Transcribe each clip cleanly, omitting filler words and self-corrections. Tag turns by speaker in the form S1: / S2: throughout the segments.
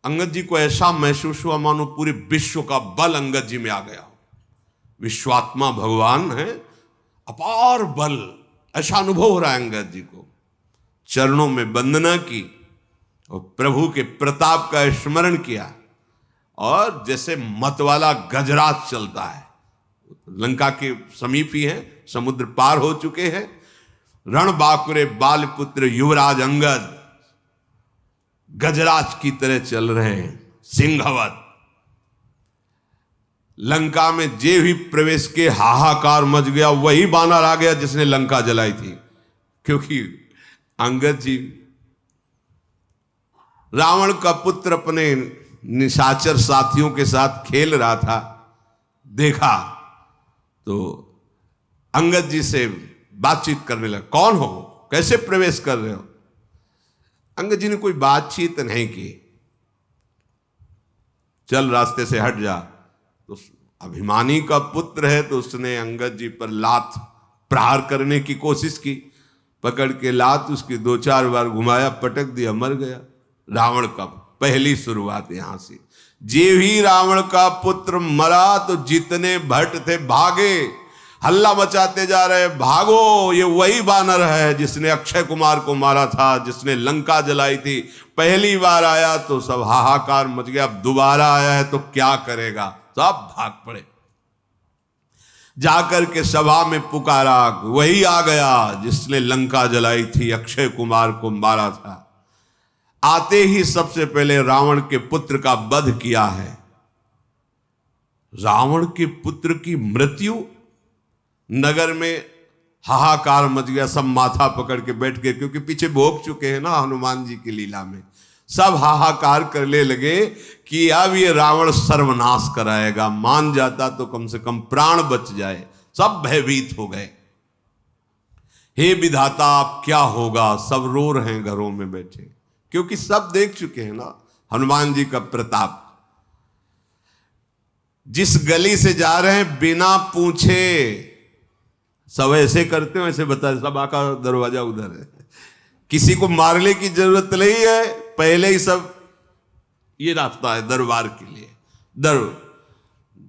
S1: अंगद जी को ऐसा महसूस हुआ मानो पूरे विश्व का बल अंगद जी में आ गया। विश्वात्मा भगवान है, अपार बल, ऐसा अनुभव हो रहा है अंगद जी को। चरणों में वंदना की और प्रभु के प्रताप का स्मरण किया, और जैसे मतवाला गजराज चलता है। लंका के समीप ही है, समुद्र पार हो चुके हैं। रण बाकुरे बालपुत्र युवराज अंगद गजराज की तरह चल रहे हैं, सिंहवत। लंका में जे भी प्रवेश के हाहाकार मच गया। वही बानर आ गया जिसने लंका जलाई थी, क्योंकि अंगद जी रावण का पुत्र अपने निशाचर साथियों के साथ खेल रहा था। देखा तो अंगद जी से बातचीत करने लगा। कौन हो, कैसे प्रवेश कर रहे हो? अंगद जी ने कोई बातचीत नहीं की। चल रास्ते से हट जा। तो अभिमानी का पुत्र है, तो उसने अंगद जी पर लात प्रहार करने की कोशिश की। पकड़ के लात उसकी 2-4 बार घुमाया, पटक दिया, मर गया। रावण का पहली शुरुआत यहां से। जे भी रावण का पुत्र मरा तो जितने भट्ट थे भागे, हल्ला मचाते जा रहे, भागो, ये वही बानर है जिसने अक्षय कुमार को मारा था, जिसने लंका जलाई थी। पहली बार आया तो सब हाहाकार मच गया, अब दोबारा आया है तो क्या करेगा? सब भाग पड़े। जाकर के सभा में पुकारा, वही आ गया जिसने लंका जलाई थी, अक्षय कुमार को मारा था। आते ही सबसे पहले रावण के पुत्र का वध किया है। रावण के पुत्र की मृत्यु, नगर में हाहाकार मच गया। सब माथा पकड़ के बैठ गए, क्योंकि पीछे भोग चुके हैं ना हनुमान जी की लीला में। सब हाहाकार करने लगे कि अब ये रावण सर्वनाश कराएगा, मान जाता तो कम से कम प्राण बच जाए। सब भयभीत हो गए। हे विधाता, अब क्या होगा? सब रो रहे हैं घरों में बैठे, क्योंकि सब देख चुके हैं ना हनुमान जी का प्रताप। जिस गली से जा रहे हैं बिना पूछे, सब ऐसे करते हो, ऐसे बता, सब आका दरवाजा उधर है, किसी को मारने की जरूरत नहीं है, पहले ही सब ये रास्ता है दरबार के लिए।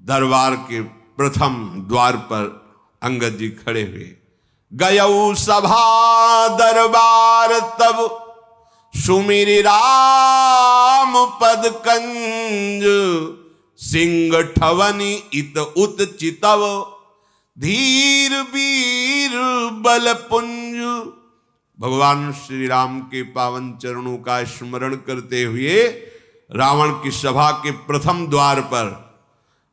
S1: दरबार के प्रथम द्वार पर अंगद जी खड़े हुए। गयऊ सभा दरबार तब सुमिरि राम पद कंज, सिंह ठवनी इत उत चितव, धीर वीर बल पुंज। भगवान श्री राम के पावन चरणों का स्मरण करते हुए रावण की सभा के प्रथम द्वार पर,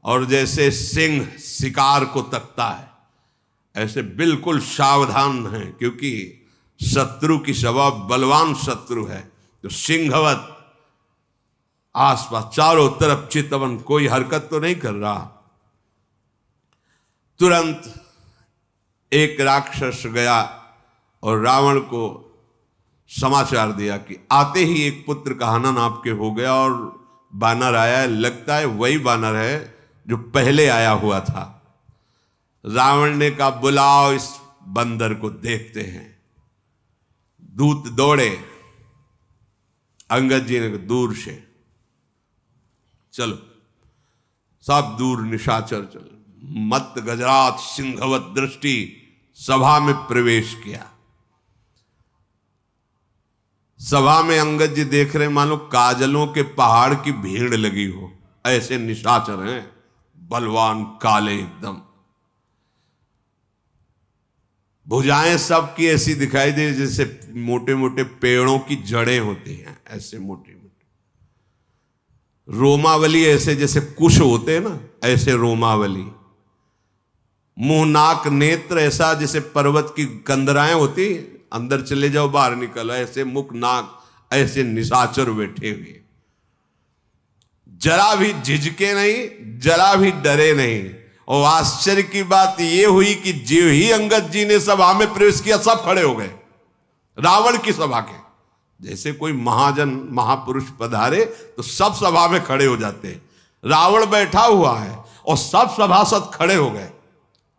S1: और जैसे सिंह शिकार को तकता है, ऐसे बिल्कुल सावधान है, क्योंकि शत्रु की सभा बलवान शत्रु है। तो सिंहवत आसपास चारों तरफ चितवन, कोई हरकत तो नहीं कर रहा। तुरंत एक राक्षस गया और रावण को समाचार दिया कि आते ही एक पुत्र का हनन आपके हो गया, और बानर आया है, लगता है वही बानर है जो पहले आया हुआ था। रावण ने कहा, बुलाओ इस बंदर को, देखते हैं। दूत दौड़े। अंगद जी ने कहा, दूर से चलो। सब दूर निशाचर चल। मत गजराज सिंहवत दृष्टि सभा में प्रवेश किया। सभा में अंगद जी देख रहे, मानो काजलों के पहाड़ की भीड़ लगी हो, ऐसे निशाचर हैं, बलवान, काले एकदम। भुजाएं सबकी ऐसी दिखाई दे जैसे मोटे मोटे पेड़ों की जड़ें होती हैं, ऐसे मोटी मोटी। रोमावली ऐसे जैसे कुश होते हैं ना, ऐसे रोमावली। मुंह नाक नेत्र ऐसा जैसे पर्वत की कंदराएं होती, अंदर चले जाओ बाहर निकलो, ऐसे मुख नाक, ऐसे निशाचर बैठे हुए। जरा भी झिझके नहीं, जरा भी डरे नहीं। और आश्चर्य की बात यह हुई कि जो ही अंगद जी ने सभा में प्रवेश किया, सब खड़े हो गए। रावण की सभा के जैसे कोई महाजन महापुरुष पधारे तो सब सभा में खड़े हो जाते हैं। रावण बैठा हुआ है और सब सभासद खड़े हो गए।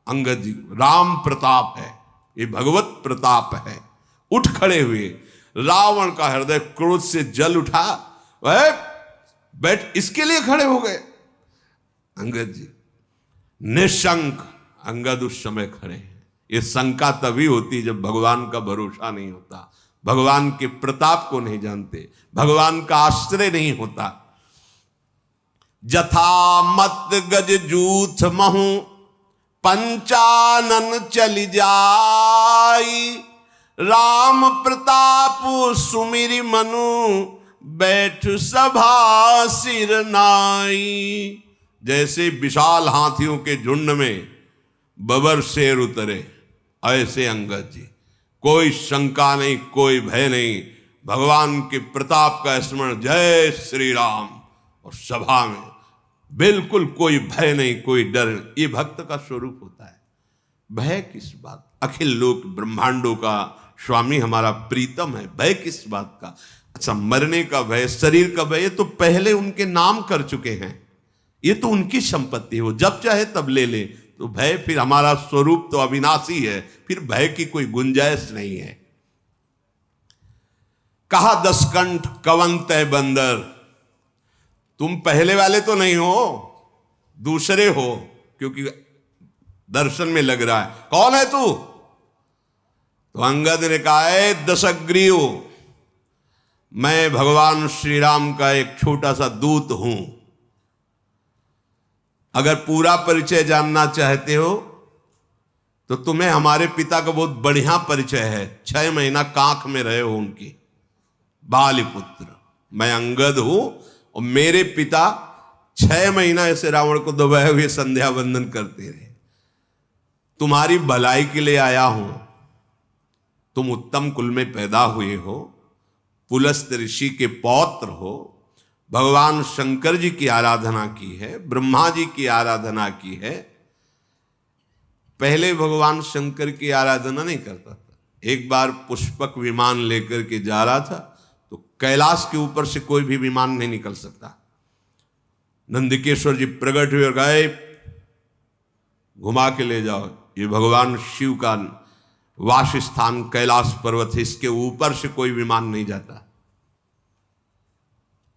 S1: अंगद जी, राम प्रताप है, ये भगवत प्रताप है। उठ खड़े हुए। रावण का हृदय क्रोध से जल उठा। वह बैठ, इसके लिए खड़े हो गए अंगद जी। निशंक अंगद उस समय खड़े हैं। ये शंका तभी होती जब भगवान का भरोसा नहीं होता, भगवान के प्रताप को नहीं जानते, भगवान का आश्रय नहीं होता। जथा मत गज जूथ महु पंचानन चली जाई, राम प्रताप सुमिरि मनु बैठ सभा सिर नाई। जैसे विशाल हाथियों के झुंड में बबर शेर उतरे, ऐसे अंगद जी, कोई शंका नहीं, कोई भय नहीं, भगवान के प्रताप का स्मरण, जय श्री राम, और सभा में बिल्कुल कोई भय नहीं, कोई डर नहीं। ये भक्त का स्वरूप होता है। भय किस बात? अखिल लोक ब्रह्मांडों का स्वामी हमारा प्रीतम है, भय किस बात का? अच्छा, मरने का भय, शरीर का भय, ये तो पहले उनके नाम कर चुके हैं, ये तो उनकी संपत्ति है, वो जब चाहे तब ले ले। तो भय, फिर हमारा स्वरूप तो अविनाशी है, फिर भय की कोई गुंजाइश नहीं है। कहा दसकंठ कवन तय बंदर, तुम पहले वाले तो नहीं हो, दूसरे हो, क्योंकि दर्शन में लग रहा है। कौन है तू? तो अंगद ने कहा है दशग्रीव, मैं भगवान श्री राम का एक छोटा सा दूत हूं। अगर पूरा परिचय जानना चाहते हो तो तुम्हें हमारे पिता का बहुत बढ़िया परिचय है। 6 महीना कांख में रहे हो उनकी, बालिपुत्र। मैं अंगद हूं और मेरे पिता 6 महीना ऐसे रावण को दबाए हुए संध्या वंदन करते रहे। तुम्हारी भलाई के लिए आया हूं। तुम उत्तम कुल में पैदा हुए हो, पुलस्त ऋषि के पौत्र हो, भगवान शंकर जी की आराधना की है, ब्रह्मा जी की आराधना की है। पहले भगवान शंकर की आराधना नहीं करता था। एक बार पुष्पक विमान लेकर के जा रहा था तो कैलाश के ऊपर से कोई भी विमान नहीं निकल सकता। नंदिकेश्वर जी प्रकट हुए और गए, घुमा के ले जाओ, ये भगवान शिव का वास स्थान कैलाश पर्वत है, इसके ऊपर से कोई विमान नहीं जाता।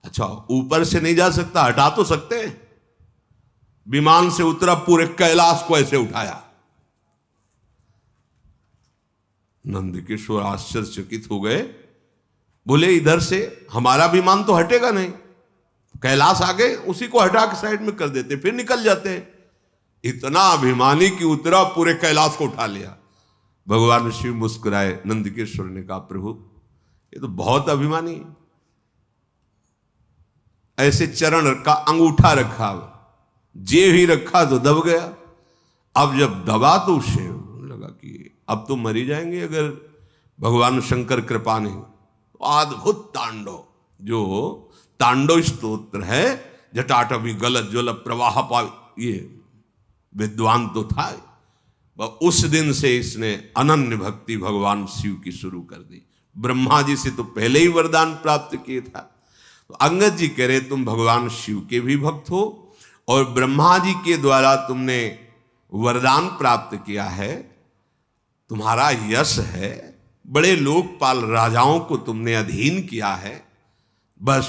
S1: अच्छा, ऊपर से नहीं जा सकता, हटा तो सकते हैं। विमान से उतरा, पूरे कैलाश को ऐसे उठाया। नंदकिशोर आश्चर्यचकित हो गए, बोले इधर से हमारा विमान तो हटेगा नहीं, कैलाश आगे उसी को हटा के साइड में कर देते, फिर निकल जाते। इतना अभिमानी कि उतरा, पूरे कैलाश को उठा लिया। भगवान शिव मुस्कुराए। नंदकिशोर ने कहा, प्रभु ये तो बहुत अभिमानी है। ऐसे चरण रखा, अंगूठा रखा, जे ही रखा तो दब गया। अब जब दबा तो उसे लगा कि अब तो मरी जाएंगे अगर भगवान शंकर कृपा नहीं। तो अद्भुत तांडव, जो तांडव स्तोत्र है, जटाटवी गलत ज्वल प्रवाह पाव, ये विद्वान तो था। उस दिन से इसने अनन्य भक्ति भगवान शिव की शुरू कर दी। ब्रह्मा जी से तो पहले ही वरदान प्राप्त किया था। तो अंगद जी कह रहे, तुम भगवान शिव के भी भक्त हो और ब्रह्मा जी के द्वारा तुमने वरदान प्राप्त किया है, तुम्हारा यश है, बड़े लोकपाल राजाओं को तुमने अधीन किया है। बस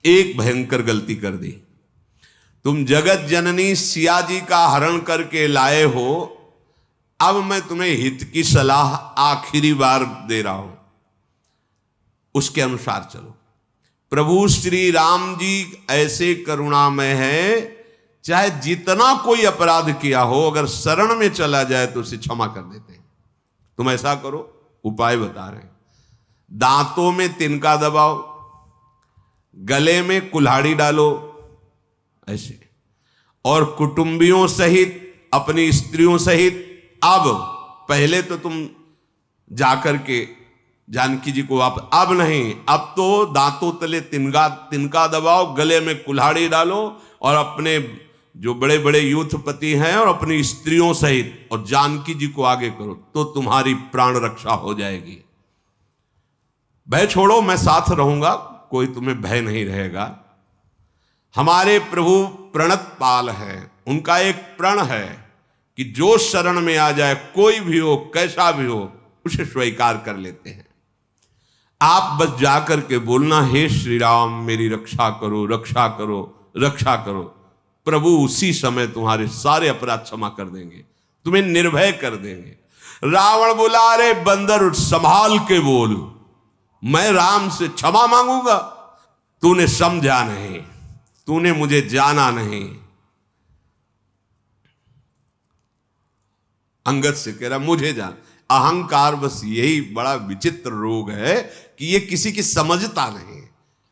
S1: एक भयंकर गलती कर दी, तुम जगत जननी सिया जी का हरण करके लाए हो। अब मैं तुम्हें हित की सलाह आखिरी बार दे रहा हूं, उसके अनुसार चलो। प्रभु श्री राम जी ऐसे करुणामय है, चाहे जितना कोई अपराध किया हो, अगर शरण में चला जाए तो उसे क्षमा कर देते हैं। तुम ऐसा करो, उपाय बता रहे हैं। दांतों में तिनका दबाओ, गले में कुल्हाड़ी डालो ऐसे, और कुटुंबियों सहित, अपनी स्त्रियों सहित, अब पहले तो तुम जाकर के जानकी जी को आप, अब नहीं, अब तो दांतों तले तिनका दबाओ, गले में कुल्हाड़ी डालो, और अपने जो बड़े बड़े यूथपति हैं और अपनी स्त्रियों सहित और जानकी जी को आगे करो, तो तुम्हारी प्राण रक्षा हो जाएगी। भय छोड़ो, मैं साथ रहूंगा, कोई तुम्हें भय नहीं रहेगा। हमारे प्रभु प्रणत पाल हैं, उनका एक प्रण है कि जो शरण में आ जाए, कोई भी हो, कैसा भी हो, उसे स्वीकार कर लेते हैं। आप बस जाकर के बोलना, हे श्री राम मेरी रक्षा करो, रक्षा करो, रक्षा करो। प्रभु उसी समय तुम्हारे सारे अपराध क्षमा कर देंगे, तुम्हें निर्भय कर देंगे। रावण बोला, अरे बंदर संभाल के बोल, मैं राम से क्षमा मांगूंगा? तूने समझा नहीं, तूने मुझे जाना नहीं। अंगद से कह रहा मुझे जान। अहंकार बस यही बड़ा विचित्र रोग है कि ये किसी की समझता नहीं।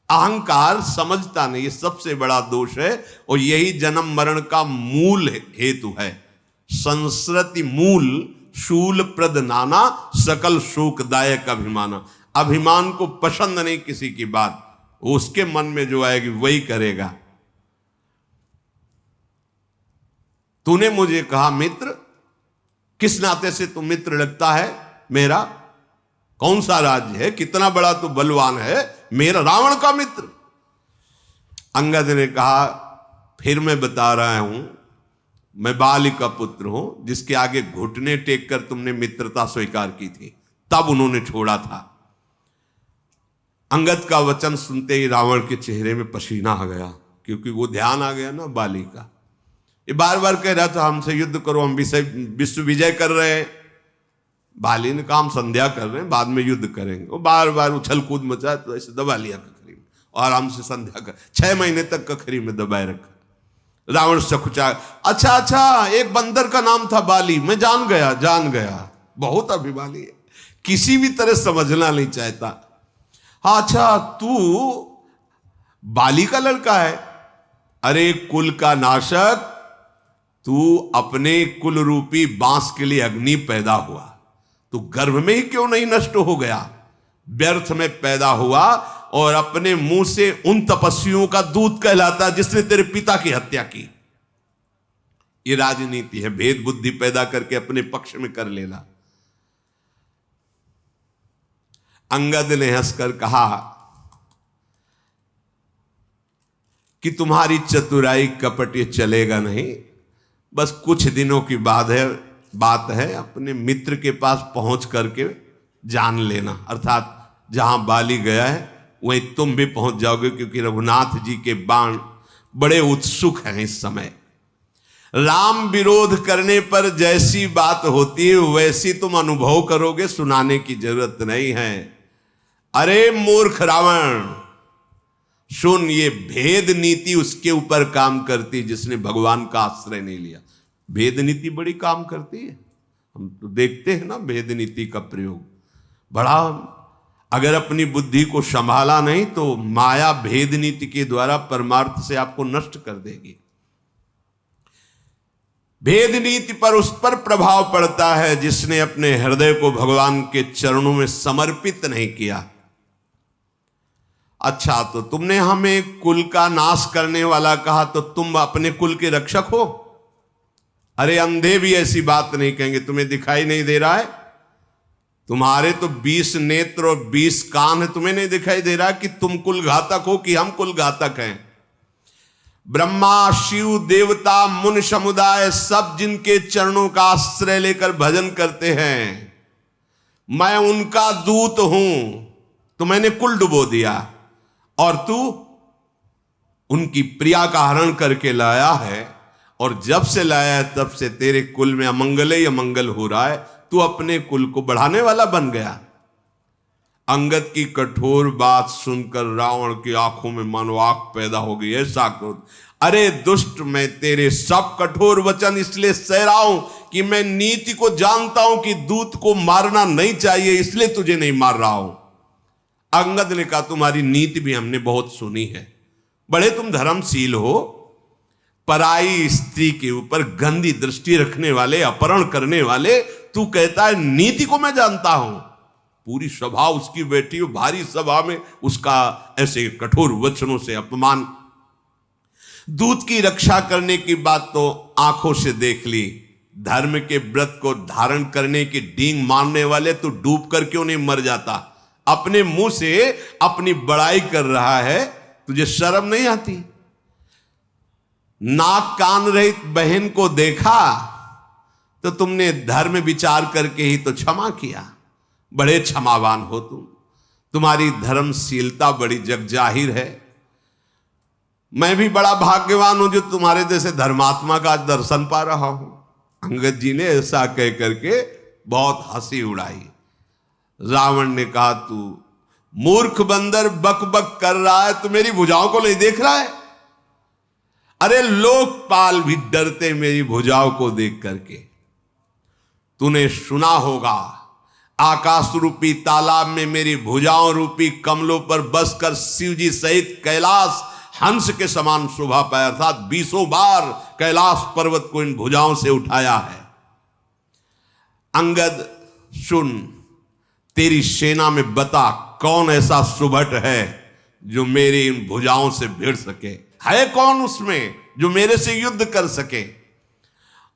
S1: अहंकार समझता नहीं, ये सबसे बड़ा दोष है और यही जन्म मरण का मूल हेतु है। संस्कृति मूल शूल प्रद नाना, सकल शोकदायक अभिमाना। अभिमान को पसंद नहीं किसी की बात, उसके मन में जो आएगी वही करेगा। तूने मुझे कहा मित्र, किस नाते से तू मित्र लगता है मेरा? कौन सा राज्य है, कितना बड़ा तू बलवान है, मेरा रावण का मित्र? अंगद ने कहा, फिर मैं बता रहा हूं, मैं बाली का पुत्र हूं, जिसके आगे घुटने टेक कर तुमने मित्रता स्वीकार की थी, तब उन्होंने छोड़ा था। अंगद का वचन सुनते ही रावण के चेहरे में पसीना आ गया, क्योंकि वो ध्यान आ गया ना बाली का। ये बार बार कह रहा था हमसे युद्ध करो, हम विश्व विजय कर रहे हैं। बाली ने कहा हम संध्या कर रहे हैं, बाद में युद्ध करेंगे। वो बार बार उछल कूद मचा, तो ऐसे दबा लिया कखरी में और आराम से संध्या कर 6 महीने तक कखरी में दबाए रखा। रावण सकुचा, अच्छा, एक बंदर का नाम था बाली, मैं जान गया, बहुत अभिमानी है, किसी भी तरह समझना नहीं चाहता। हाँ अच्छा, तू बाली का लड़का है? अरे कुल का नाशक, तू अपने कुल रूपी बांस के लिए अग्नि पैदा हुआ, तू गर्भ में ही क्यों नहीं नष्ट हो गया? व्यर्थ में पैदा हुआ और अपने मुंह से उन तपस्वियों का दूत कहलाता जिसने तेरे पिता की हत्या की। ये राजनीति है, भेद बुद्धि पैदा करके अपने पक्ष में कर लेना। अंगद ने हंसकर कहा कि तुम्हारी चतुराई कपट ये चलेगा नहीं, बस कुछ दिनों की बात है, अपने मित्र के पास पहुंच करके जान लेना, अर्थात जहां बाली गया है वहीं तुम भी पहुंच जाओगे, क्योंकि रघुनाथ जी के बाण बड़े उत्सुक हैं इस समय। राम विरोध करने पर जैसी बात होती है वैसी तुम अनुभव करोगे, सुनाने की जरूरत नहीं है। अरे मूर्ख रावण, सुन, ये भेद नीति उसके ऊपर काम करती जिसने भगवान का आश्रय नहीं लिया। भेद नीति बड़ी काम करती है, हम तो देखते हैं ना भेद नीति का प्रयोग बड़ा। अगर अपनी बुद्धि को संभाला नहीं तो माया भेद नीति के द्वारा परमार्थ से आपको नष्ट कर देगी। भेद नीति पर उस पर प्रभाव पड़ता है जिसने अपने हृदय को भगवान के चरणों में समर्पित नहीं किया। अच्छा, तो तुमने हमें कुल का नाश करने वाला कहा, तो तुम अपने कुल के रक्षक हो? अरे अंधे भी ऐसी बात नहीं कहेंगे, तुम्हें दिखाई नहीं दे रहा है? तुम्हारे तो 20 नेत्र और 20 कान है, तुम्हें नहीं दिखाई दे रहा कि तुम कुल घातक हो कि हम कुल घातक हैं? ब्रह्मा, शिव, देवता, मुनि समुदाय सब जिनके चरणों का आश्रय लेकर भजन करते हैं, मैं उनका दूत हूं। तो मैंने कुल डुबो दिया और तू उनकी प्रिया का हरण करके लाया है, और जब से लाया है तब से तेरे कुल में अमंगल ही अमंगल हो रहा है। तू अपने कुल को बढ़ाने वाला बन गया। अंगद की कठोर बात सुनकर रावण की आंखों में मानो आग पैदा हो गई, ऐसा क्रोध। अरे दुष्ट, मैं तेरे सब कठोर वचन इसलिए सह रहा हूं कि मैं नीति को जानता हूं कि दूत को मारना नहीं चाहिए, इसलिए तुझे नहीं मार रहा हूं। अंगद ने कहा, तुम्हारी नीति भी हमने बहुत सुनी है, बड़े तुम धर्मशील हो। पराई स्त्री के ऊपर गंदी दृष्टि रखने वाले, अपहरण करने वाले, तू कहता है नीति को मैं जानता हूं। पूरी सभा उसकी बैठी हो, भारी सभा में उसका ऐसे कठोर वचनों से अपमान। दूत की रक्षा करने की बात तो आंखों से देख ली, धर्म के व्रत को धारण करने की डींग मारने वाले, तू डूब कर क्यों नहीं मर जाता? अपने मुंह से अपनी बड़ाई कर रहा है, तुझे शर्म नहीं आती? नाक कान रहित बहन को देखा तो तुमने धर्म विचार करके ही तो क्षमा किया। बड़े क्षमावान हो तुम। तुम्हारी धर्मशीलता बड़ी जगजाहिर है। मैं भी बड़ा भाग्यवान हूं जो तुम्हारे जैसे धर्मात्मा का आज दर्शन पा रहा हूं। अंगद जी ने ऐसा कह करके बहुत हंसी उड़ाई। रावण ने कहा, तू मूर्ख बंदर बक बक कर रहा है, तू मेरी भुजाओं को नहीं देख रहा है? अरे लोकपाल भी डरते मेरी भुजाओं को देख करके। तूने सुना होगा आकाश रूपी तालाब में मेरी भुजाओं रूपी कमलों पर बसकर शिव जी सहित कैलाश हंस के समान शोभा पाया, अर्थात 20 बार कैलाश पर्वत को इन भुजाओं से उठाया है। अंगद सुन, तेरी सेना में बता कौन ऐसा सुभट है जो मेरी इन भुजाओं से भिड़ सके? है कौन उसमें जो मेरे से युद्ध कर सके?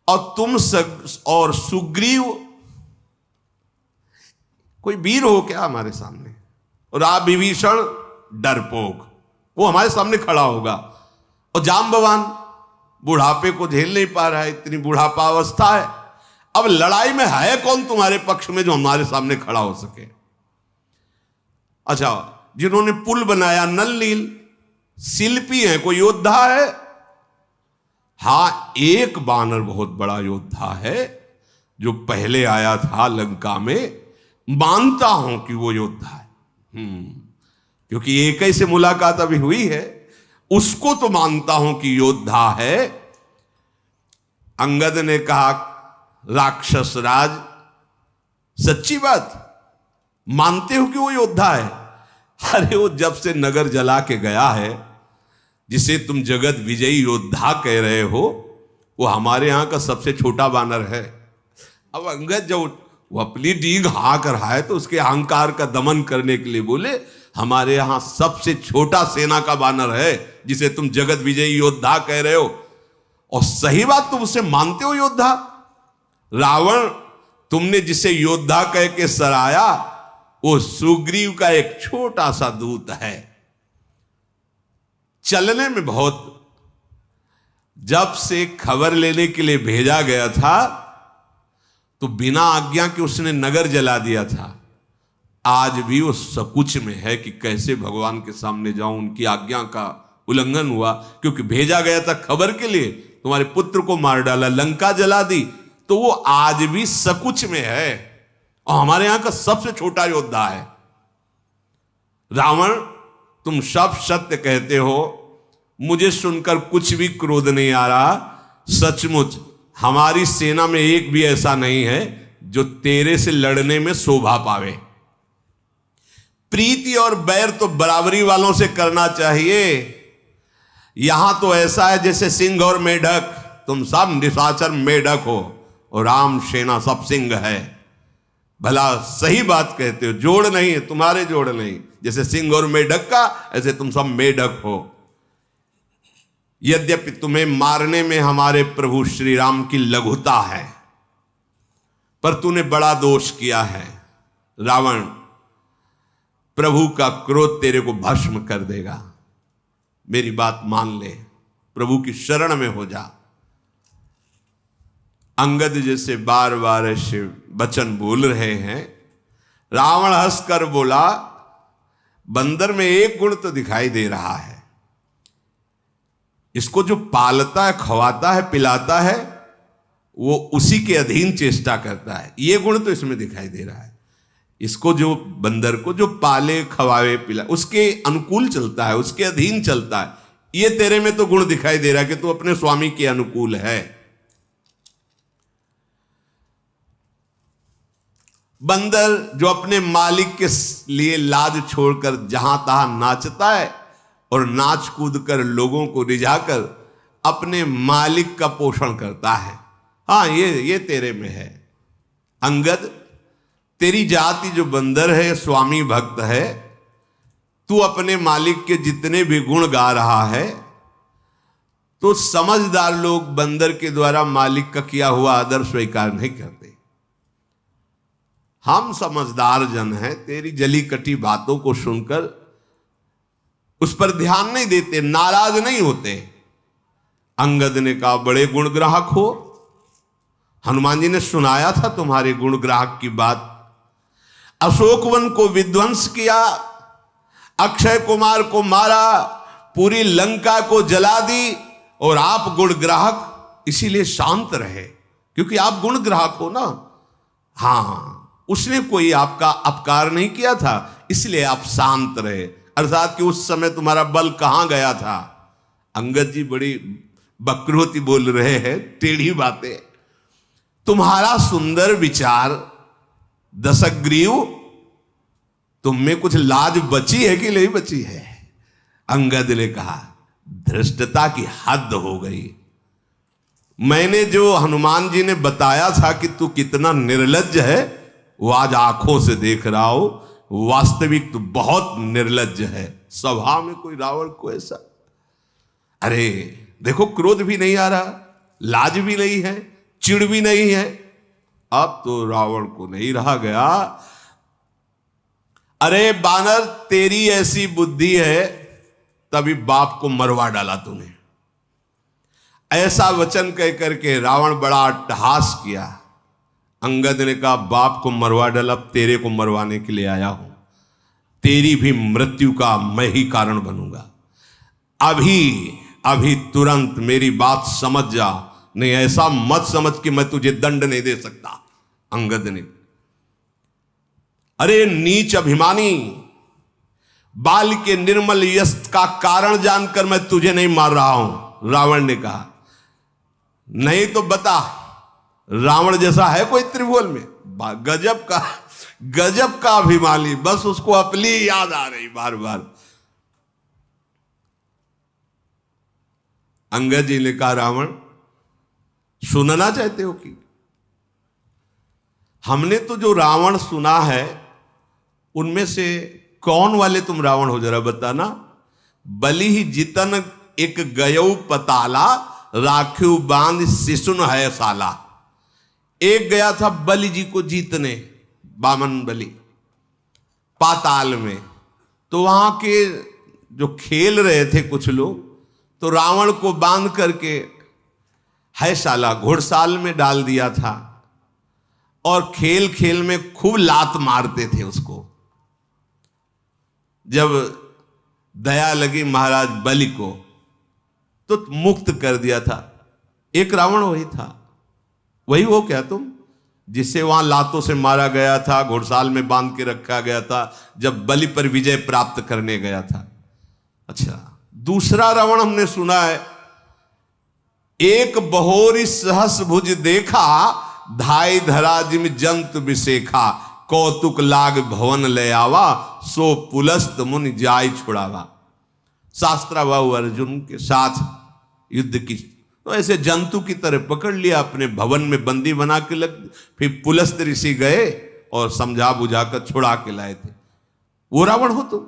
S1: और तुम और सुग्रीव कोई वीर हो क्या हमारे सामने? और आप विभीषण डरपोक, वो हमारे सामने खड़ा होगा। और जाम्बवान बुढ़ापे को झेल नहीं पा रहा है, इतनी बुढ़ापा अवस्था है। अब लड़ाई में है कौन तुम्हारे पक्ष में जो हमारे सामने खड़ा हो सके? अच्छा, जिन्होंने पुल बनाया नल नील, शिल्पी है, कोई योद्धा है? हां, एक बानर बहुत बड़ा योद्धा है जो पहले आया था लंका में। मानता हूं कि वो योद्धा है, क्योंकि एक ही से मुलाकात अभी हुई है, उसको तो मानता हूं कि योद्धा है। अंगद ने कहा, राक्षस राज, सच्ची बात मानते हो कि वो योद्धा है? अरे वो जब से नगर जला के गया है, जिसे तुम जगत विजयी योद्धा कह रहे हो, वो हमारे यहां का सबसे छोटा बानर है। अब अंगद जब वो अपनी डींग हाँ कर रहा है तो उसके अहंकार का दमन करने के लिए बोले, हमारे यहां सबसे छोटा सेना का बानर है जिसे तुम जगत विजयी योद्धा कह रहे हो। और सही बात, तुम उसे मानते हो योद्धा? रावण, तुमने जिसे योद्धा कह के सराया, वो सुग्रीव का एक छोटा सा दूत है, चलने में बहुत। जब से खबर लेने के लिए भेजा गया था तो बिना आज्ञा के उसने नगर जला दिया था। आज भी वो सकुच में है कि कैसे भगवान के सामने जाऊं, उनकी आज्ञा का उल्लंघन हुआ, क्योंकि भेजा गया था खबर के लिए, तुम्हारे पुत्र को मार डाला, लंका जला दी, तो वो आज भी सकुच में है और हमारे यहां का सबसे छोटा योद्धा है। रावण, तुम सब सत्य कहते हो, मुझे सुनकर कुछ भी क्रोध नहीं आ रहा। सचमुच हमारी सेना में एक भी ऐसा नहीं है जो तेरे से लड़ने में शोभा पावे। प्रीति और बैर तो बराबरी वालों से करना चाहिए। यहां तो ऐसा है जैसे सिंह और मेढक, तुम सब निशाचर मेढक हो और राम सेना सब सिंह है। भला सही बात कहते हो, जोड़ नहीं है, तुम्हारे जोड़ नहीं, जैसे सिंह और मेढक का, ऐसे तुम सब मेढक हो। यद्यपि तुम्हें मारने में हमारे प्रभु श्री राम की लघुता है, पर तूने बड़ा दोष किया है। रावण, प्रभु का क्रोध तेरे को भस्म कर देगा। मेरी बात मान ले, प्रभु की शरण में हो जा। अंगद जैसे बार बार ऐसे वचन बोल रहे हैं, रावण हंसकर बोला, बंदर में एक गुण तो दिखाई दे रहा है, इसको जो पालता है, खवाता है, पिलाता है, वो उसी के अधीन चेष्टा करता है। ये गुण तो इसमें दिखाई दे रहा है। इसको जो बंदर को जो पाले, खवावे, पिलाए, उसके अनुकूल चलता है, उसके अधीन चलता है। ये तेरे में तो गुण दिखाई दे रहा है कि तू अपने स्वामी के अनुकूल है। बंदर जो अपने मालिक के लिए लाज छोड़कर जहां तहां नाचता है और नाच कूद कर लोगों को रिझाकर अपने मालिक का पोषण करता है, हाँ ये तेरे में है। अंगद, तेरी जाति जो बंदर है, स्वामी भक्त है, तू अपने मालिक के जितने भी गुण गा रहा है, तो समझदार लोग बंदर के द्वारा मालिक का किया हुआ आदर स्वीकार नहीं करते। हम समझदार जन हैं, तेरी जली कटी बातों को सुनकर उस पर ध्यान नहीं देते, नाराज नहीं होते। अंगद ने कहा, बड़े गुण ग्राहक हो, हनुमान जी ने सुनाया था तुम्हारे गुण ग्राहक की बात। अशोकवन को विध्वंस किया अक्षय कुमार को मारा, पूरी लंका को जला दी, और आप गुण ग्राहक, इसीलिए शांत रहे, क्योंकि आप गुण ग्राहक हो ना। हां, उसने कोई आपका अपकार नहीं किया था, इसलिए आप शांत रहे। अर्थात कि उस समय तुम्हारा बल कहां गया था। अंगद जी बड़ी बकरोती बोल रहे हैं, टेढ़ी बातें। तुम्हारा सुंदर विचार दशग्रीव, तुम में कुछ लाज बची है कि नहीं बची है? अंगद ने कहा, धृष्टता की हद हो गई। मैंने जो हनुमान जी ने बताया था कि तू कितना निर्लज्ज है, वो आज आंखों से देख रहा हो। वास्तविक तो बहुत निर्लज्ज है। सभा में कोई रावण को ऐसा, अरे देखो, क्रोध भी नहीं आ रहा, लाज भी नहीं है, चिढ़ भी नहीं है। अब तो रावण को नहीं रहा गया। अरे बानर, तेरी ऐसी बुद्धि है, तभी बाप को मरवा डाला तूने। ऐसा वचन कह करके रावण बड़ा अट्टहास किया। अंगद ने कहा, बाप को मरवा डाला, अब तेरे को मरवाने के लिए आया हूं। तेरी भी मृत्यु का मैं ही कारण बनूंगा। अभी तुरंत मेरी बात समझ जा, नहीं ऐसा मत समझ कि मैं तुझे दंड नहीं दे सकता। अंगद ने, अरे नीच अभिमानी, बाल के निर्मल यश का कारण जानकर मैं तुझे नहीं मार रहा हूं। रावण ने कहा, नहीं तो बता, रावण जैसा है कोई त्रिभुवन में? गजब का अभिमानी, बस उसको अपनी याद आ रही बार बार। अंगद जी ने कहा, रावण सुनना चाहते हो कि? हमने तो जो रावण सुना है, उनमें से कौन वाले तुम रावण हो, जरा बताना। बलि ही जितन एक गयऊ पताला, राखिव बांध शिशुन है साला। एक गया था बलि जी को जीतने, बामन बलि, पाताल में। तो वहां के जो खेल रहे थे कुछ लोग, तो रावण को बांध करके है साला घुड़साल में डाल दिया था, और खेल खेल में खूब लात मारते थे उसको। जब दया लगी महाराज बलि को, तो मुक्त कर दिया था। एक रावण वही था। वही हो क्या तुम, जिसे वहां लातों से मारा गया था, घुड़साल में बांध के रखा गया था, जब बलि पर विजय प्राप्त करने गया था? अच्छा, दूसरा रावण हमने सुना है, एक बहोरी सहस भुज देखा, धाई धरा जिम जंतु विशेखा, कौतुक लाग भवन ले आवा, सो पुलस्त मुनि जाय छुड़ावा। शास्त्राबाहु अर्जुन के साथ युद्ध की, तो ऐसे जंतु की तरह पकड़ लिया, अपने भवन में बंदी बना के लग। फिर पुलस्त ऋषि गए और समझा बुझाकर छुड़ा के लाए थे। वो रावण हो तुम।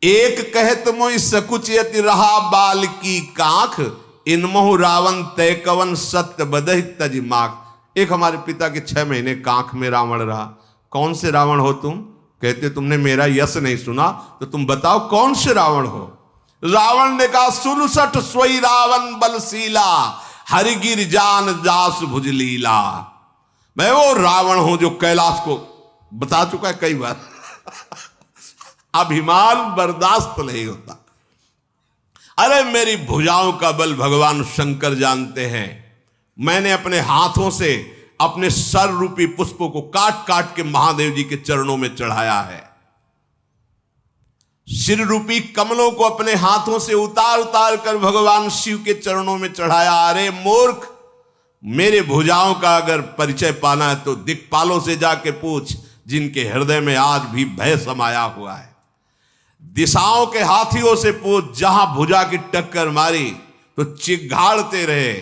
S1: एक कहत मोहि सकुच यति रहा बाल की कांख, इनमहु रावण तय कवन सत्य बदहि तज माख। एक हमारे पिता के 6 महीने कांख में रावण रहा। कौन से रावण हो तुम? कहते तुमने मेरा यश नहीं सुना, तो तुम बताओ कौन से रावण हो? रावण ने कहा, 67 सोई रावण बलशीला, हरिगिर जान दास भुजलीला। मैं वो रावण हूं जो कैलाश को बता चुका है कई बार। अभिमान बर्दाश्त नहीं होता। अरे मेरी भुजाओं का बल भगवान शंकर जानते हैं। मैंने अपने हाथों से अपने सर रूपी पुष्पों को काट काट के महादेव जी के चरणों में चढ़ाया है। सिर रूपी कमलों को अपने हाथों से उतार उतार कर भगवान शिव के चरणों में चढ़ाया। अरे मूर्ख, मेरे भुजाओं का अगर परिचय पाना है तो दिक्पालों से जाके पूछ, जिनके हृदय में आज भी भय समाया हुआ है। दिशाओं के हाथियों से पूछ, जहां भुजा की टक्कर मारी तो चिघाड़ते रहे,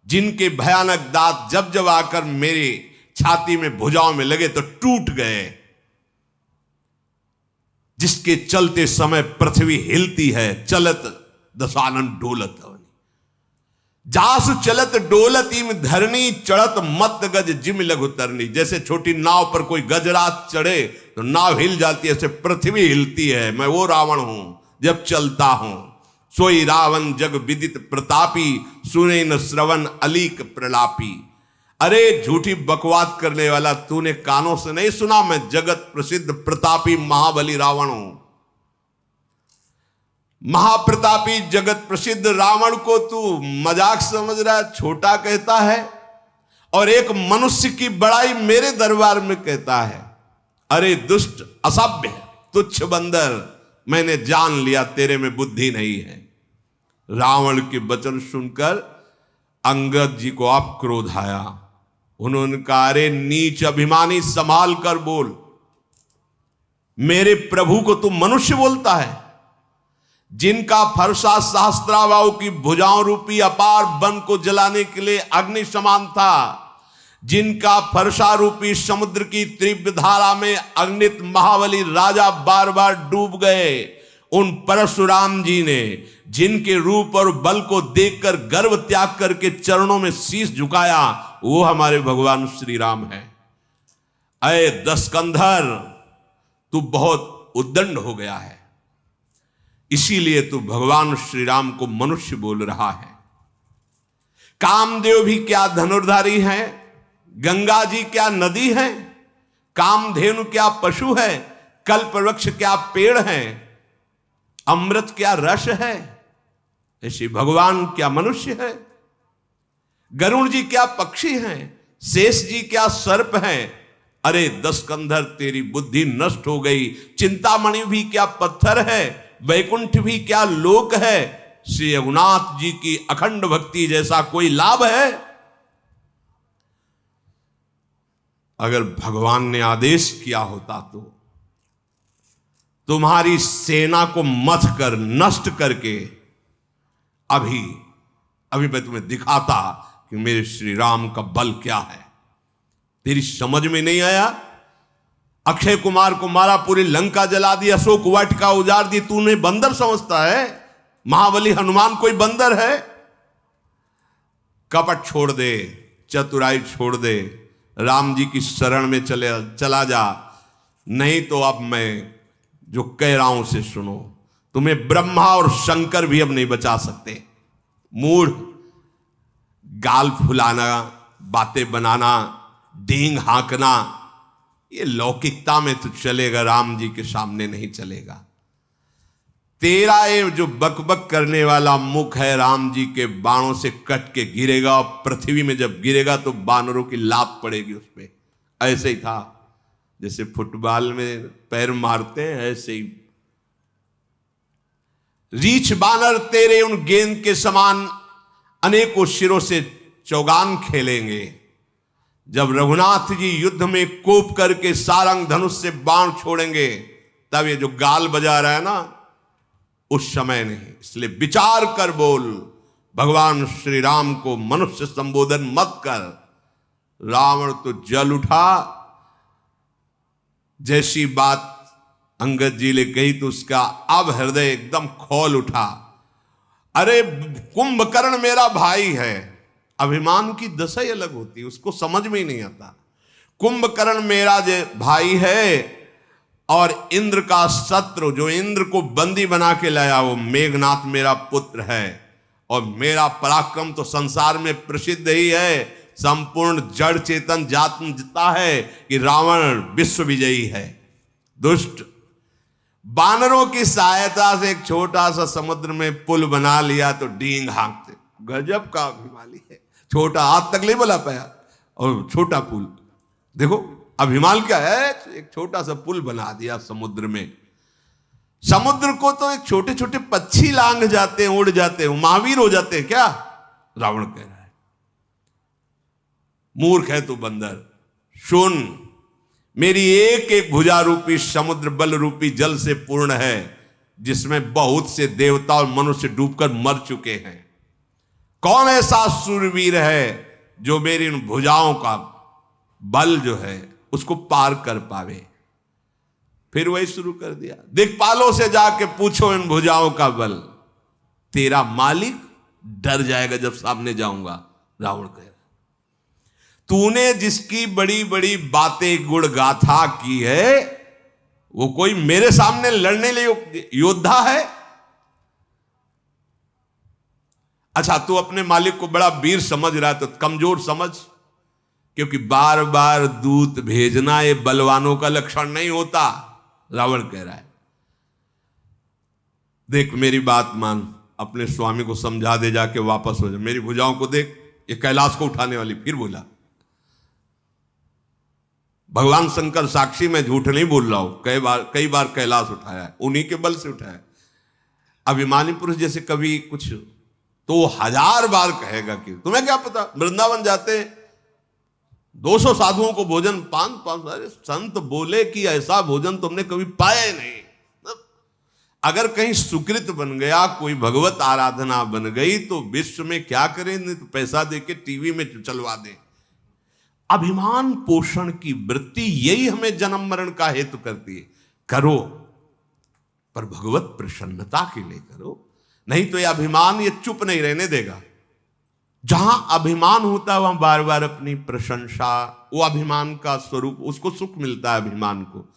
S1: जिनके भयानक दांत जब जब आकर मेरी छाती में भुजाओं में लगे तो टूट गए, जिसके चलते समय पृथ्वी हिलती है, चलत दशानन डोलत। जासु चलत डोलत इम धरनी, चढ़त मत गज जिम लघु तरनी। जैसे छोटी नाव पर कोई गजरात चढ़े तो नाव हिल जाती है, ऐसे पृथ्वी हिलती है। मैं वो रावण हूं जब चलता हूं। सोई रावण जग विदित प्रतापी, सुने न श्रवण अलीक प्रलापी। अरे झूठी बकवास करने वाला, तूने कानों से नहीं सुना? मैं जगत प्रसिद्ध प्रतापी महाबली रावण हूं। महाप्रतापी जगत प्रसिद्ध रावण को तू मजाक समझ रहा है, छोटा कहता है, और एक मनुष्य की बड़ाई मेरे दरबार में कहता है। अरे दुष्ट, असभ्य, तुच्छ बंदर, मैंने जान लिया तेरे में बुद्धि नहीं है। रावण के वचन सुनकर अंगद जी को आप क्रोध आया। उन्होंने कहा, अरे नीच अभिमानी, संभाल कर बोल। मेरे प्रभु को तू मनुष्य बोलता है? जिनका फरसा सहस्त्राबाहु की भुजाओं रूपी अपार वन को जलाने के लिए अग्नि समान था, जिनका फरसा रूपी समुद्र की तीव्र धारा में अग्नित महाबली राजा बार बार डूब गए, उन परशुराम जी ने जिनके रूप और बल को देखकर गर्व त्याग करके चरणों में शीश झुकाया, वो हमारे भगवान श्री राम है। अय दशकंधर, तू बहुत उद्दंड हो गया है, इसीलिए तू भगवान श्री राम को मनुष्य बोल रहा है। कामदेव भी क्या धनुर्धारी है? गंगा जी क्या नदी है? कामधेनु क्या पशु है? कल्प वृक्ष क्या पेड़ है? अमृत क्या रस है? ऐसे भगवान क्या मनुष्य है? गरुड़ जी क्या पक्षी हैं? शेष जी क्या सर्प हैं? अरे दशकंधर, तेरी बुद्धि नष्ट हो गई। चिंतामणि भी क्या पत्थर है? वैकुंठ भी क्या लोक है? श्री रघुनाथ जी की अखंड भक्ति जैसा कोई लाभ है? अगर भगवान ने आदेश किया होता तो तुम्हारी सेना को मथ कर, नष्ट करके अभी मैं तुम्हें दिखाता कि मेरे श्री राम का बल क्या है। तेरी समझ में नहीं आया? अक्षय कुमार को मारा, पूरी लंका जला दी, अशोक वाटिका उजाड़ दी, तूने बंदर समझता है? महाबली हनुमान कोई बंदर है? कपट छोड़ दे, चतुराई छोड़ दे, राम जी की शरण में चला जा, नहीं तो अब मैं जो कह रहा हूं उसे सुनो। तुम्हें ब्रह्मा और शंकर भी अब नहीं बचा सकते। मूढ़, गाल फुलाना, बातें बनाना, डींग हाँकना, ये लौकिकता में तो चलेगा, राम जी के सामने नहीं चलेगा। तेरा ये जो बकबक करने वाला मुख है, राम जी के बाणों से कट के गिरेगा, और पृथ्वी में जब गिरेगा तो बानरों की लात पड़ेगी उस पे। ऐसे ही था, जैसे फुटबॉल में पैर मारते हैं, ऐसे ही रीछ बानर तेरे उन गेंद के समान अनेकों शिरों से चौगान खेलेंगे। जब रघुनाथ जी युद्ध में कोप करके सारंग धनुष से बाण छोड़ेंगे, तब ये जो गाल बजा रहा है ना, उस समय नहीं। इसलिए विचार कर बोल। भगवान श्री राम को मनुष्य संबोधन मत कर। रावण तो जल उठा। जैसी बात अंगद जी ने कही तो उसका अब हृदय एकदम खौल उठा। अरे कुंभकर्ण मेरा भाई है। अभिमान की दशा ही अलग होती है, उसको समझ में ही नहीं आता। कुंभकर्ण मेरा भाई है, और इंद्र का शत्रु, जो इंद्र को बंदी बना के लाया, वो मेघनाथ मेरा पुत्र है। और मेरा पराक्रम तो संसार में प्रसिद्ध ही है। संपूर्ण जड़ चेतन जानता है कि रावण विश्व विजयी है। दुष्ट, बानरों की सहायता से एक छोटा सा समुद्र में पुल बना लिया तो डींग हाँकते। गजब का अभिमानी है। छोटा, हाथ तक नहीं बुला पाया, और छोटा पुल। देखो अभिमान क्या है, एक छोटा सा पुल बना दिया समुद्र में। समुद्र को तो एक छोटे छोटे पक्षी लांघ जाते हैं, उड़ जाते हैं, महावीर हो जाते हैं क्या? रावण कह रहा है। मूर्ख है तू बंदर। सुन, मेरी एक एक भुजा रूपी समुद्र बल रूपी जल से पूर्ण है, जिसमें बहुत से देवता और मनुष्य डूबकर मर चुके हैं। कौन ऐसा सूरवीर है जो मेरी इन भुजाओं का बल जो है उसको पार कर पावे? फिर वही शुरू कर दिया, दिक्पालों से जाके पूछो इन भुजाओं का बल। तेरा मालिक डर जाएगा जब सामने जाऊंगा। रावण कह रहा, तूने जिसकी बड़ी बड़ी बातें गुण गाथा की है, वो कोई मेरे सामने लड़ने लिए योद्धा है? अच्छा, तू अपने मालिक को बड़ा वीर समझ रहा है तो कमजोर समझ। क्योंकि बार बार दूत भेजना ये बलवानों का लक्षण नहीं होता। रावण कह रहा है, देख मेरी बात मान, अपने स्वामी को समझा दे, जाके वापस हो जा, मेरी भुजाओं को देख, ये कैलाश को उठाने वाली। फिर बोला, भगवान शंकर साक्षी, मैं झूठ नहीं बोल रहा हूं, कई बार कैलाश उठाया है, उन्हीं के बल से उठाया है। अभिमानी पुरुष जैसे कभी कुछ तो 1000 बार कहेगा कि तुम्हें क्या पता, वृंदावन जाते 200 साधुओं को भोजन 5 संत बोले कि ऐसा भोजन तुमने कभी पाया ही नहीं। अगर कहीं सुकृत बन गया, कोई भगवत आराधना बन गई, तो विश्व में क्या करें, नहीं तो पैसा देके टीवी में चलवा दें। अभिमान पोषण की वृत्ति यही हमें जन्म मरण का हेतु करती है। करो पर भगवत प्रसन्नता के लिए करो, नहीं तो ये अभिमान ये चुप नहीं रहने देगा। जहां अभिमान होता है वहां बार बार अपनी प्रशंसा, वो अभिमान का स्वरूप, उसको सुख मिलता है अभिमान को।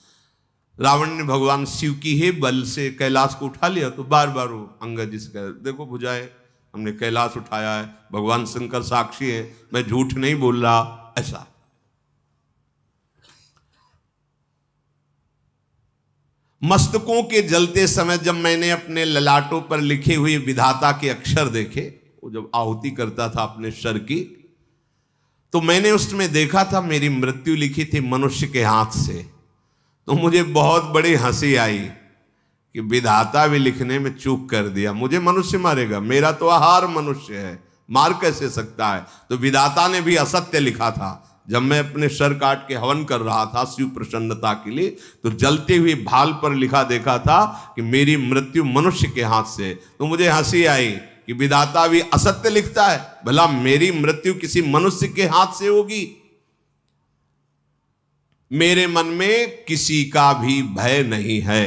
S1: रावण ने भगवान शिव की ही बल से कैलाश को उठा लिया, तो बार बार वो अंगद जी से कह, देखो भुजाए, हमने कैलाश उठाया है, भगवान शंकर साक्षी है, मैं झूठ नहीं बोल रहा। ऐसा मस्तकों के जलते समय जब मैंने अपने ललाटों पर लिखे हुए विधाता के अक्षर देखे, वो जब आहुति करता था अपने सर की, तो मैंने उसमें देखा था मेरी मृत्यु लिखी थी मनुष्य के हाथ से। तो मुझे बहुत बड़ी हंसी आई कि विधाता भी लिखने में चूक कर दिया। मुझे मनुष्य मारेगा, मेरा तो आहार मनुष्य है, मार कैसे सकता है। तो विधाता ने भी असत्य लिखा था। जब मैं अपने सर काट के हवन कर रहा था शिव प्रसन्नता के लिए, तो जलते हुए भाल पर लिखा देखा था कि मेरी मृत्यु मनुष्य के हाथ से। तो मुझे हंसी आई कि विधाता भी असत्य लिखता है, भला मेरी मृत्यु किसी मनुष्य के हाथ से होगी। मेरे मन में किसी का भी भय नहीं है,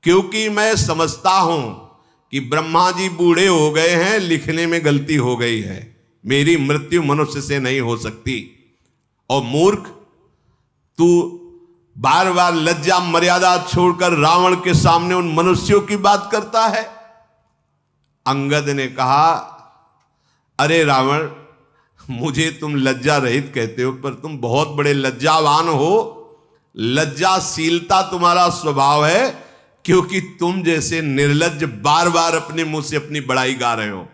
S1: क्योंकि मैं समझता हूं कि ब्रह्मा जी बूढ़े हो गए हैं, लिखने में गलती हो गई है, मेरी मृत्यु मनुष्य से नहीं हो सकती। और मूर्ख, तू बार बार लज्जा मर्यादा छोड़कर रावण के सामने उन मनुष्यों की बात करता है। अंगद ने कहा, अरे रावण, मुझे तुम लज्जा रहित कहते हो, पर तुम बहुत बड़े लज्जावान हो। लज्जाशीलता तुम्हारा स्वभाव है, क्योंकि तुम जैसे निर्लज्ज बार बार अपने मुंह से अपनी बड़ाई गा रहे हो।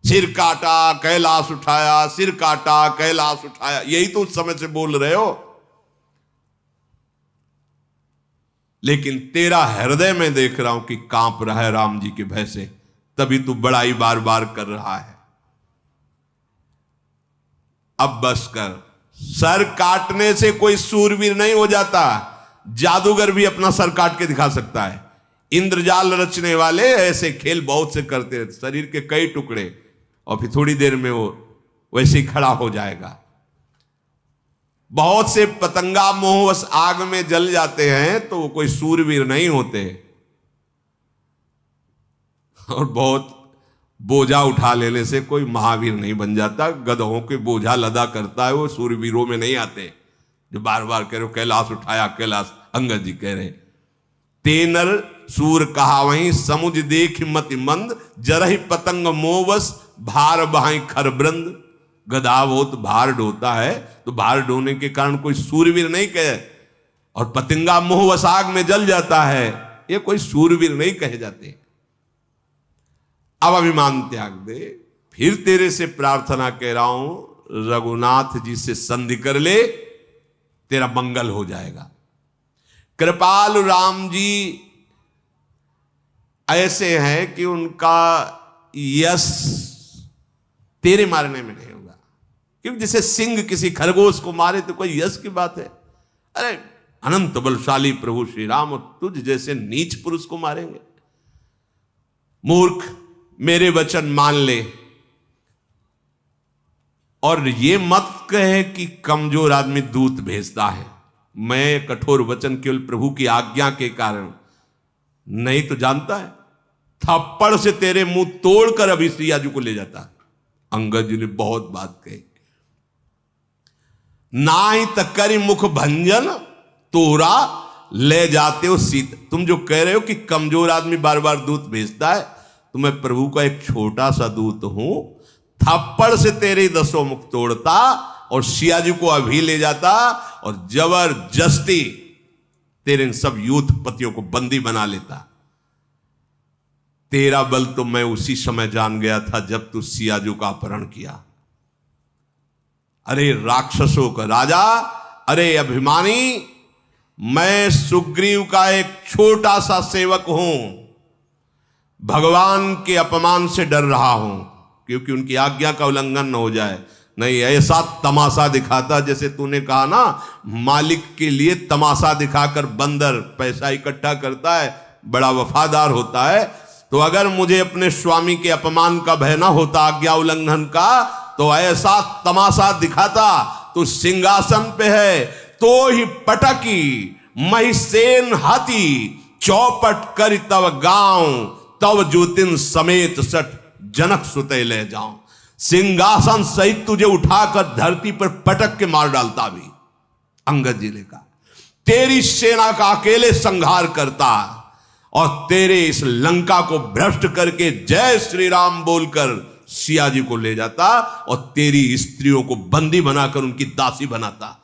S1: सिर काटा कैलाश उठाया, सिर काटा कैलाश उठाया, यही तो उस समय से बोल रहे हो। लेकिन तेरा हृदय में देख रहा हूं कि कांप रहा है राम जी के भय से, तभी तू बड़ाई बार बार कर रहा है। अब बस कर। सर काटने से कोई सूरवीर नहीं हो जाता, जादूगर भी अपना सर काट के दिखा सकता है। इंद्रजाल रचने वाले ऐसे खेल बहुत से करते हैं, शरीर के कई टुकड़े, और फिर थोड़ी देर में वो वैसे ही खड़ा हो जाएगा। बहुत से पतंगा मोहवश आग में जल जाते हैं, तो वो कोई सूरवीर नहीं होते। और बहुत बोझा उठा लेने से कोई महावीर नहीं बन जाता। गधों के बोझा लदा करता है, वो सूरवीरों में नहीं आते। जो बार बार कह रहे हो कैलाश उठाया कैलाश, अंगद जी कह रहे, तेनर सूर कहा वहीं समुझ देख मति मंद, जरहि पतंग मोवस भार बहाई खरबृंद। गधा बहुत भार ढोता है, तो भार ढोने के कारण कोई सूरवीर नहीं कहे। और पतंगा मोहवश आग में जल जाता है, ये कोई सूरवीर नहीं कहे जाते। अब अभिमान त्याग दे। फिर तेरे से प्रार्थना कह रहा हूं, रघुनाथ जी से संधि कर ले, तेरा मंगल हो जाएगा। कृपालु राम जी ऐसे हैं कि उनका यश तेरे मारने में नहीं होगा। क्योंकि जैसे सिंह किसी खरगोश को मारे तो कोई यश की बात है। अरे अनंत बलशाली प्रभु श्री राम तुझ जैसे नीच पुरुष को मारेंगे। मूर्ख, मेरे वचन मान ले, और ये मत कहे कि कमजोर आदमी दूत भेजता है। मैं कठोर वचन केवल प्रभु की आज्ञा के कारण, नहीं तो जानता है थप्पड़ से तेरे मुंह तोड़कर अभी सिया जी को ले जाता। अंगद जी ने बहुत बात कही। नाई तकरी मुख भंजन तोरा ले जाते हो सीत। तुम जो कह रहे हो कि कमजोर आदमी बार बार दूत भेजता है, तो मैं प्रभु का एक छोटा सा दूत हूं, थप्पड़ से तेरे 10 मुख तोड़ता, और सिया जी को अभी ले जाता और जबरदस्ती तेरे इन सब यूथपतियों को बंदी बना लेता। तेरा बल तो मैं उसी समय जान गया था जब तू सियाजू का अपहरण किया। अरे राक्षसों का राजा, अरे अभिमानी, मैं सुग्रीव का एक छोटा सा सेवक हूं, भगवान के अपमान से डर रहा हूं क्योंकि उनकी आज्ञा का उल्लंघन न हो जाए। नहीं, ऐसा तमाशा दिखाता, जैसे तूने कहा ना, मालिक के लिए तमाशा दिखाकर बंदर पैसा इकट्ठा करता है, बड़ा वफादार होता है। तो अगर मुझे अपने स्वामी के अपमान का भय ना होता, आज्ञा उल्लंघन का, तो ऐसा तमाशा दिखाता। तू सिंहासन पे है तो ही पटकी, महिसेन हाथी चौपट कर तव गांव, तव ज्योतिन समेत सठ जनक सुते ले जाऊं। सिंहासन सहित तुझे उठाकर धरती पर पटक के मार डालता। भी अंगद जी ने कहा, तेरी सेना का अकेले संहार करता और तेरे इस लंका को भ्रष्ट करके जय श्री राम बोलकर सिया जी को ले जाता और तेरी स्त्रियों को बंदी बनाकर उनकी दासी बनाता।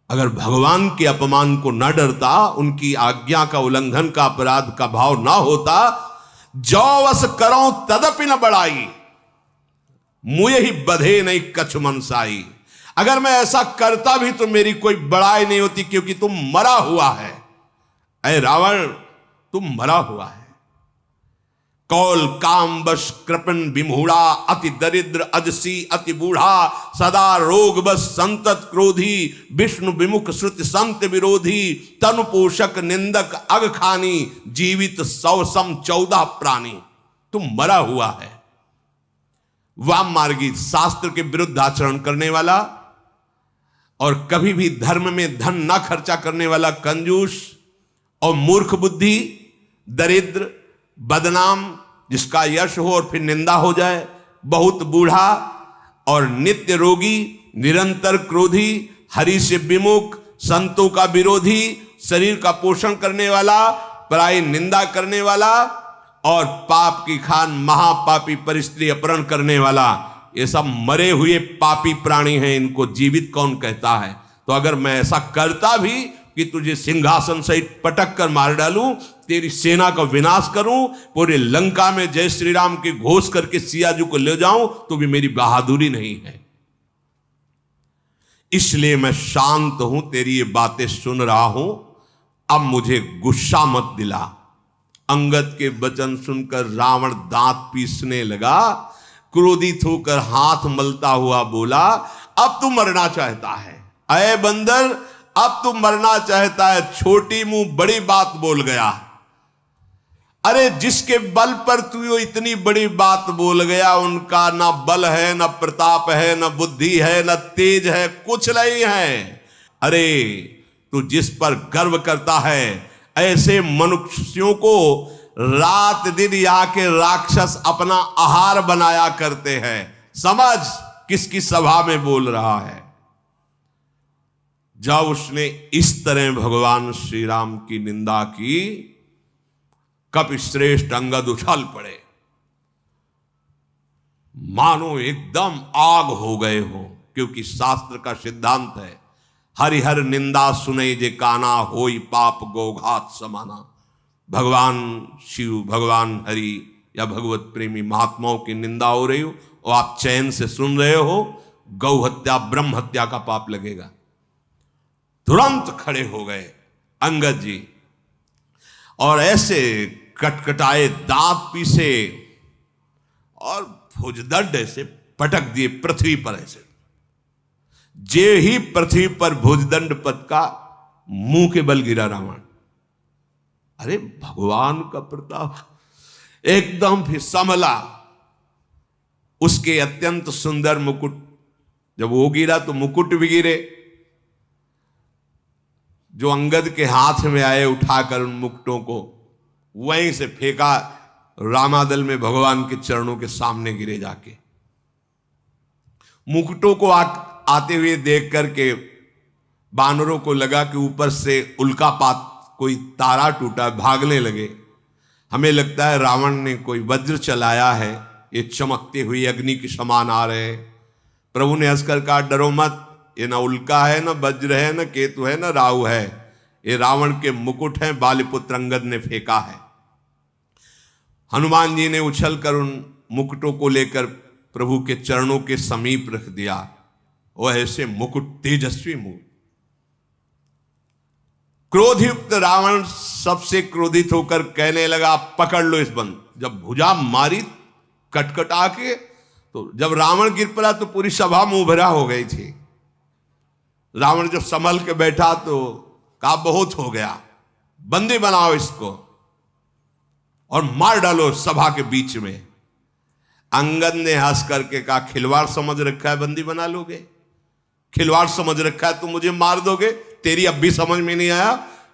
S1: अगर भगवान के अपमान को न डरता, उनकी आज्ञा का उल्लंघन का अपराध का भाव ना होता, जो वस करो तदपि न बढ़ाई, मुझे ही बधे नहीं कछ मनसाई। अगर मैं ऐसा करता भी तो मेरी कोई बड़ाई नहीं होती, क्योंकि तुम मरा हुआ है। ऐ रावण, तुम मरा हुआ है। कौल काम बश कृपन विमूढ़ा, अति दरिद्र अजसी अति बूढ़ा, सदा रोग बस संतत क्रोधी, विष्णु विमुख श्रुति संत विरोधी, तनु पोषक निंदक अग खानी, जीवित 100 सम 14 प्राणी। तुम मरा हुआ है। वाम मार्गी, शास्त्र के विरुद्ध आचरण करने वाला और कभी भी धर्म में धन ना खर्चा करने वाला कंजूस और मूर्ख बुद्धि, दरिद्र, बदनाम, जिसका यश हो और फिर निंदा हो जाए, बहुत बूढ़ा और नित्य रोगी, निरंतर क्रोधी, हरि से विमुख, संतों का विरोधी, शरीर का पोषण करने वाला, पराई निंदा करने वाला और पाप की खान महापापी परिस्त्री अपहरण करने वाला, ये सब मरे हुए पापी प्राणी हैं। इनको जीवित कौन कहता है? तो अगर मैं ऐसा करता भी कि तुझे सिंहासन सहित पटक कर मार डालूं, तेरी सेना का विनाश करूं, पूरे लंका में जय श्री राम के घोष करके सियाजू को ले जाऊं, तो भी मेरी बहादुरी नहीं है। इसलिए मैं शांत हूं, तेरी ये बातें सुन रहा हूं। अब मुझे गुस्सा मत दिला। अंगद के वचन सुनकर रावण दांत पीसने लगा, क्रोधित होकर हाथ मलता हुआ बोला, अब तू मरना चाहता है? अय बंदर, अब तू मरना चाहता है? छोटी मुंह बड़ी बात बोल गया। अरे जिसके बल पर तू इतनी बड़ी बात बोल गया, उनका ना बल है, ना प्रताप है, ना बुद्धि है, ना तेज है, कुछ नहीं है। अरे तू जिस पर गर्व करता है, ऐसे मनुष्यों को रात दिन यहाँ के राक्षस अपना आहार बनाया करते हैं। समझ किसकी सभा में बोल रहा है। जब उसने इस तरह भगवान श्री राम की निंदा की, कपिश्रेष्ठ अंगद उछल पड़े, मानो एकदम आग हो गए हो। क्योंकि शास्त्र का सिद्धांत है, हरिहर निंदा सुने जे काना, होई पाप गोघात समाना। भगवान शिव, भगवान हरि या भगवत प्रेमी महात्माओं की निंदा हो रही हो और आप चैन से सुन रहे हो, गौ हत्या ब्रह्म हत्या का पाप लगेगा। तुरंत खड़े हो गए अंगद जी और ऐसे कटकटाए, दांत पीसे और भुजदंड ऐसे पटक दिए पृथ्वी पर। ऐसे जे ही पृथ्वी पर भुजदंड पद का, मुंह के बल गिरा रावण। अरे भगवान का प्रताप एकदम फिर संभला। उसके अत्यंत सुंदर मुकुट, जब वो गिरा तो मुकुट भी गिरे, जो अंगद के हाथ में आए, उठाकर उन मुकुटों को वहीं से फेंका रामादल में, भगवान के चरणों के सामने गिरे जाके। मुकुटों को आते हुए देख करके बानरों को लगा कि ऊपर से उल्कापात, कोई तारा टूटा, भागने लगे। हमें लगता है रावण ने कोई वज्र चलाया है, ये चमकते हुए अग्नि के समान आ रहे। प्रभु ने हंसकर कहा, डरो मत, ये ना उल्का है, ना वज्र है, ना केतु है, ना राहु है, ये रावण के मुकुट हैं, बालीपुत्र अंगद ने फेंका है। हनुमान जी ने उछलकर उन मुकुटों को लेकर प्रभु के चरणों के समीप रख दिया। वो ऐसे मुकुट, तेजस्वी मुकुट। क्रोधयुक्त रावण सबसे क्रोधित होकर कहने लगा, पकड़ लो इस बंद। जब भुजा मारी कटकटा के, तो जब रावण गिर पड़ा तो पूरी सभा मुंह भरा हो गई थी। रावण जब संभल के बैठा तो कहा, बहुत हो गया, बंदी बनाओ इसको और मार डालो सभा के बीच में। अंगद ने हंस करके कहा, खिलवाड़ समझ रखा है, बंदी बना लोगे? खिलवाड़ समझ रखा है, तुम मुझे मार दोगे? तेरी अब भी समझ में नहीं आया?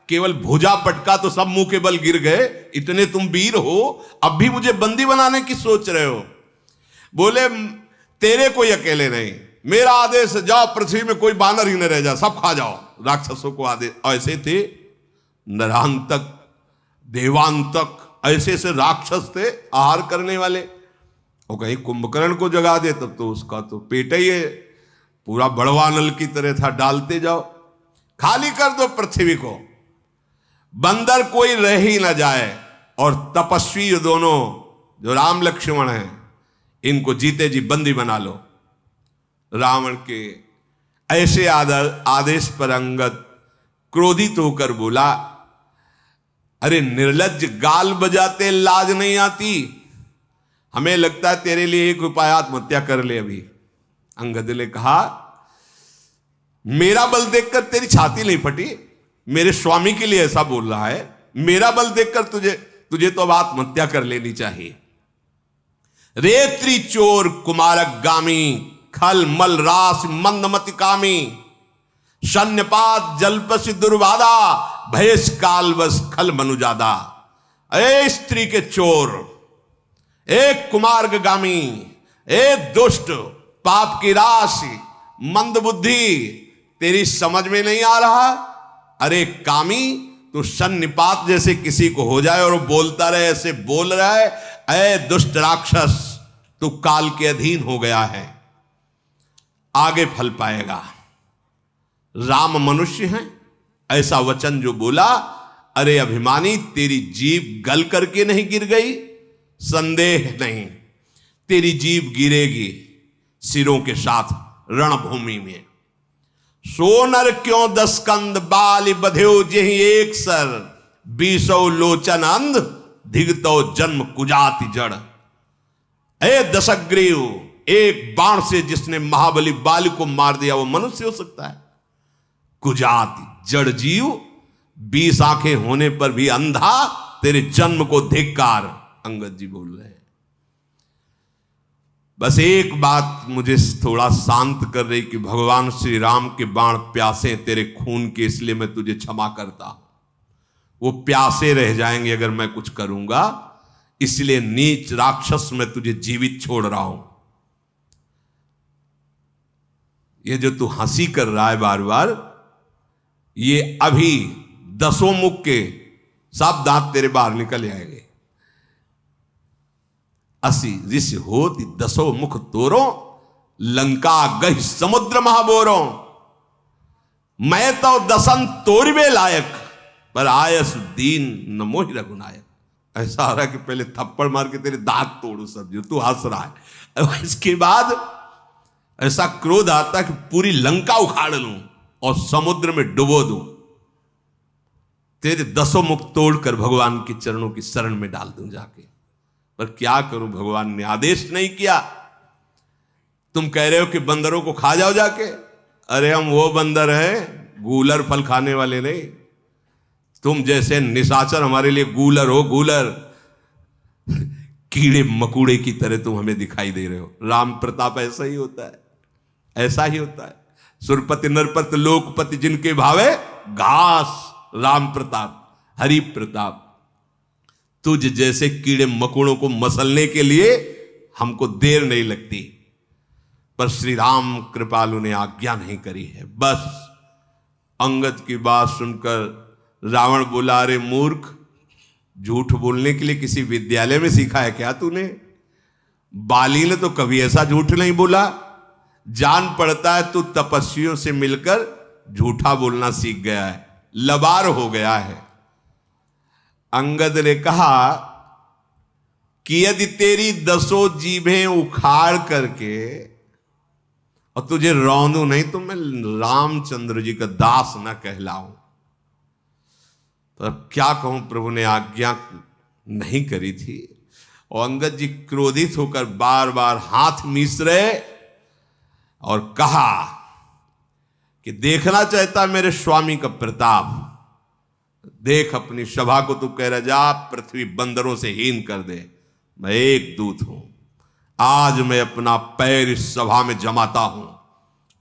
S1: केवल भुजा पटका तो सब मुंह के बल गिर गए, इतने तुम वीर हो, अब भी मुझे बंदी बनाने की सोच रहे हो? बोले, तेरे कोई अकेले नहीं, मेरा आदेश, जाओ पृथ्वी में कोई बानर ही न रह जा, सब खा जाओ। राक्षसों को आदेश। ऐसे थे नरांतक, देवांतक, ऐसे ऐसे राक्षस थे आहार करने वाले। वो कहीं कुंभकर्ण को जगा दे तब तो उसका तो पेट ही है पूरा बड़वा नल की तरह था, डालते जाओ, खाली कर दो पृथ्वी को, बंदर कोई रह ही ना जाए। और तपस्वी दोनों जो राम लक्ष्मण हैं, इनको जीते जी बंदी बना लो। रावण के ऐसे आदेश पर अंगद क्रोधित होकर बोला, अरे निर्लज्ज, गाल बजाते लाज नहीं आती? हमें लगता है तेरे लिए एक उपाय, आत्महत्या कर ले अभी। अंगद ने कहा, मेरा बल देखकर तेरी छाती नहीं फटी? मेरे स्वामी के लिए ऐसा बोल रहा है? मेरा बल देखकर तुझे तो अब आत्महत्या कर लेनी चाहिए। रेत्री चोर कुमारक गामी, खल मल रास मंदमति कामी, शन्यपात जलपसि दुर्वादा, भयस कालवस खल मनुजादा। ए स्त्री के चोर, एक कुमार्गामी, एक दुष्ट, पाप की राशि, मंद बुद्धि, तेरी समझ में नहीं आ रहा? अरे कामी, तू सन्निपात जैसे किसी को हो जाए और वो बोलता रहे, ऐसे बोल रहा है। ऐ दुष्ट राक्षस, तू काल के अधीन हो गया है, आगे फल पाएगा। राम मनुष्य हैं, ऐसा वचन जो बोला, अरे अभिमानी, तेरी जीभ गल करके नहीं गिर गई? संदेह नहीं, तेरी जीभ गिरेगी सिरों के साथ रणभूमि में। सोनर क्यों 10 कंद, बाल बध्यो जेहि एक सर, 20 लोचन अंध, धिगतो जन्म कुजाति जड़। ए दशग्रीव, एक बाण से जिसने महाबली बाली को मार दिया वो मनुष्य हो सकता है? कुजाति जड़ जीव, 20 आंखें होने पर भी अंधा, तेरे जन्म को धिक्कार। अंगद जी बोल रहे हैं। बस एक बात मुझे थोड़ा शांत कर रही कि भगवान श्री राम के बाण प्यासे तेरे खून के, इसलिए मैं तुझे क्षमा करता हूं। वो प्यासे रह जाएंगे अगर मैं कुछ करूंगा, इसलिए नीच राक्षस मैं तुझे जीवित छोड़ रहा हूं। ये जो तू हंसी कर रहा है बार बार, ये अभी 10 मुख के सब दांत तेरे बाहर निकल जाएंगे। 80 ऋषि होती 10 मुख तोरो, लंका गही समुद्र महाबोरो। मैं तो 10 तोड़वे लायक, पर आयस दीन न मोहि रघुनायक। ऐसा आ रहा है कि पहले थप्पड़ मार के तेरे दांत तोड़ू सब, जो तू हंस रहा है। इसके बाद ऐसा क्रोध आता कि पूरी लंका उखाड़ लूं और समुद्र में डुबो दूं, तेरे 10 मुख तोड़कर भगवान के चरणों की शरण में डाल दूं जाके। पर क्या करूं, भगवान ने आदेश नहीं किया। तुम कह रहे हो कि बंदरों को खा जाओ जाके। अरे हम वो बंदर हैं, गूलर फल खाने वाले नहीं। तुम जैसे निशाचर हमारे लिए गूलर हो, गूलर। कीड़े मकुड़े की तरह तुम हमें दिखाई दे रहे हो। राम प्रताप ऐसा ही होता है, ऐसा ही होता है। सुरपति नरपति लोकपति जिनके भावे घास, राम प्रताप, हरि प्रताप। तुझ जैसे कीड़े मकुड़ों को मसलने के लिए हमको देर नहीं लगती, पर श्री राम कृपालु ने आज्ञा नहीं करी है। बस अंगद की बात सुनकर रावण बोला, अरे मूर्ख, झूठ बोलने के लिए किसी विद्यालय में सीखा है क्या तूने? बाली ने तो कभी ऐसा झूठ नहीं बोला। जान पड़ता है तू तपस्वियों से मिलकर झूठा बोलना सीख गया है, लबार हो गया है। अंगद ने कहा कि यदि तेरी 10 जीभें उखाड़ करके और तुझे रौंदू नहीं तो मैं रामचंद्र जी का दास न कहलाऊं। तो अब क्या कहूं, प्रभु ने आज्ञा नहीं करी थी। और अंगद जी क्रोधित होकर बार बार हाथ मीस रहे और कहा कि देखना चाहता मेरे स्वामी का प्रताप, देख अपनी सभा को तू कह रहा जा पृथ्वी बंदरों से हीन कर दे, मैं एक दूत हूं, आज मैं अपना पैर इस सभा में जमाता हूं।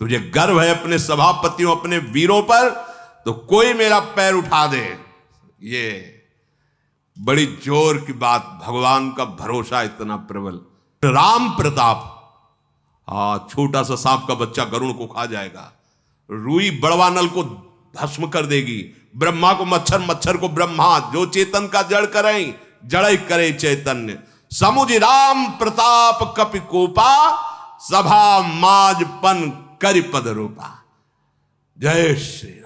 S1: तुझे गर्व है अपने सभापतियों अपने वीरों पर, तो कोई मेरा पैर उठा दे। ये बड़ी जोर की बात, भगवान का भरोसा इतना प्रबल। राम प्रताप, छोटा सा सांप का बच्चा गरुड़ को खा जाएगा, रुई बड़वा नल को भस्म कर देगी, ब्रह्मा को मच्छर, मच्छर को ब्रह्मा, जो चेतन का जड़ करें जड़ करे चैतन्य। समुझ राम प्रताप कपि कोपा, सभा माजपन करि पद रूपा। जय श्री राम।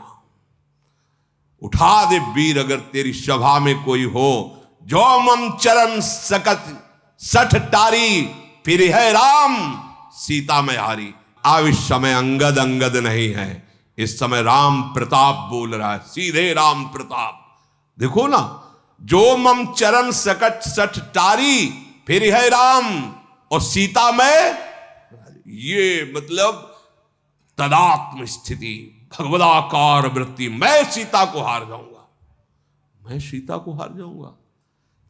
S1: उठा दे वीर अगर तेरी सभा में कोई हो, जो मम चरण सकत सठ टारी, फिर है राम सीता में हारी। अब इस समय अंगद अंगद नहीं है, इस समय राम प्रताप बोल रहा है, सीधे राम प्रताप। देखो ना, जो मम चरण सकट सठ टारी, फिर है राम और सीता में, ये मतलब तदात्म स्थिति, भगवदाकार वृत्ति। मैं सीता को हार जाऊंगा, मैं सीता को हार जाऊंगा।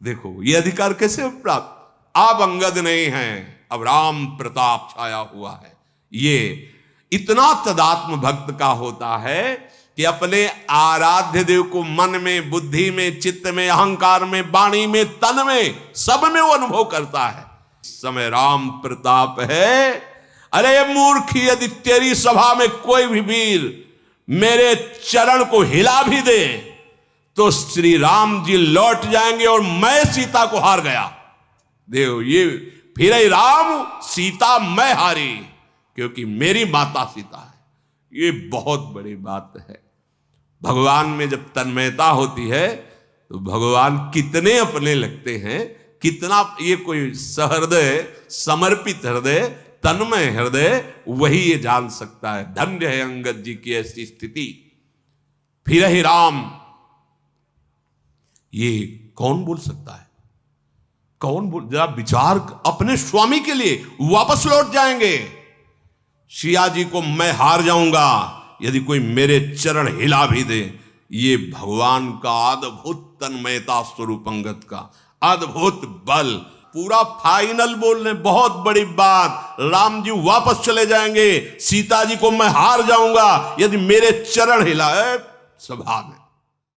S1: देखो ये अधिकार कैसे प्राप्त, अब अंगद नहीं है, अब राम प्रताप छाया हुआ है। ये इतना तदात्म भक्त का होता है कि अपने आराध्य देव को मन में, बुद्धि में, चित्त में, अहंकार में, वाणी में, तन में, सब में वो अनुभव करता है। इस समय राम प्रताप है। अरे मूर्ख, यदि तेरी सभा में कोई भी वीर मेरे चरण को हिला भी दे तो श्री राम जी लौट जाएंगे और मैं सीता को हार गया। देव ये फिर राम सीता मैं हारी, क्योंकि मेरी माता सीता है। ये बहुत बड़ी बात है। भगवान में जब तन्मयता होती है तो भगवान कितने अपने लगते हैं, कितना ये कोई सहृदय, समर्पित हृदय, तन्मय हृदय, वही ये जान सकता है। धन्य है अंगद जी की ऐसी स्थिति। फिर ही राम, ये कौन बोल सकता है, कौन बोल, जरा विचार, अपने स्वामी के लिए वापस लौट जाएंगे। सिया जी को मैं हार जाऊंगा यदि कोई मेरे चरण हिला भी दे। ये भगवान का अद्भुत तन्मयता स्वरूप, अंगद का अद्भुत बल, पूरा फाइनल बोल रहे, बहुत बड़ी बात। राम जी वापस चले जाएंगे, सीता जी को मैं हार जाऊंगा यदि मेरे चरण हिलाए सभा में।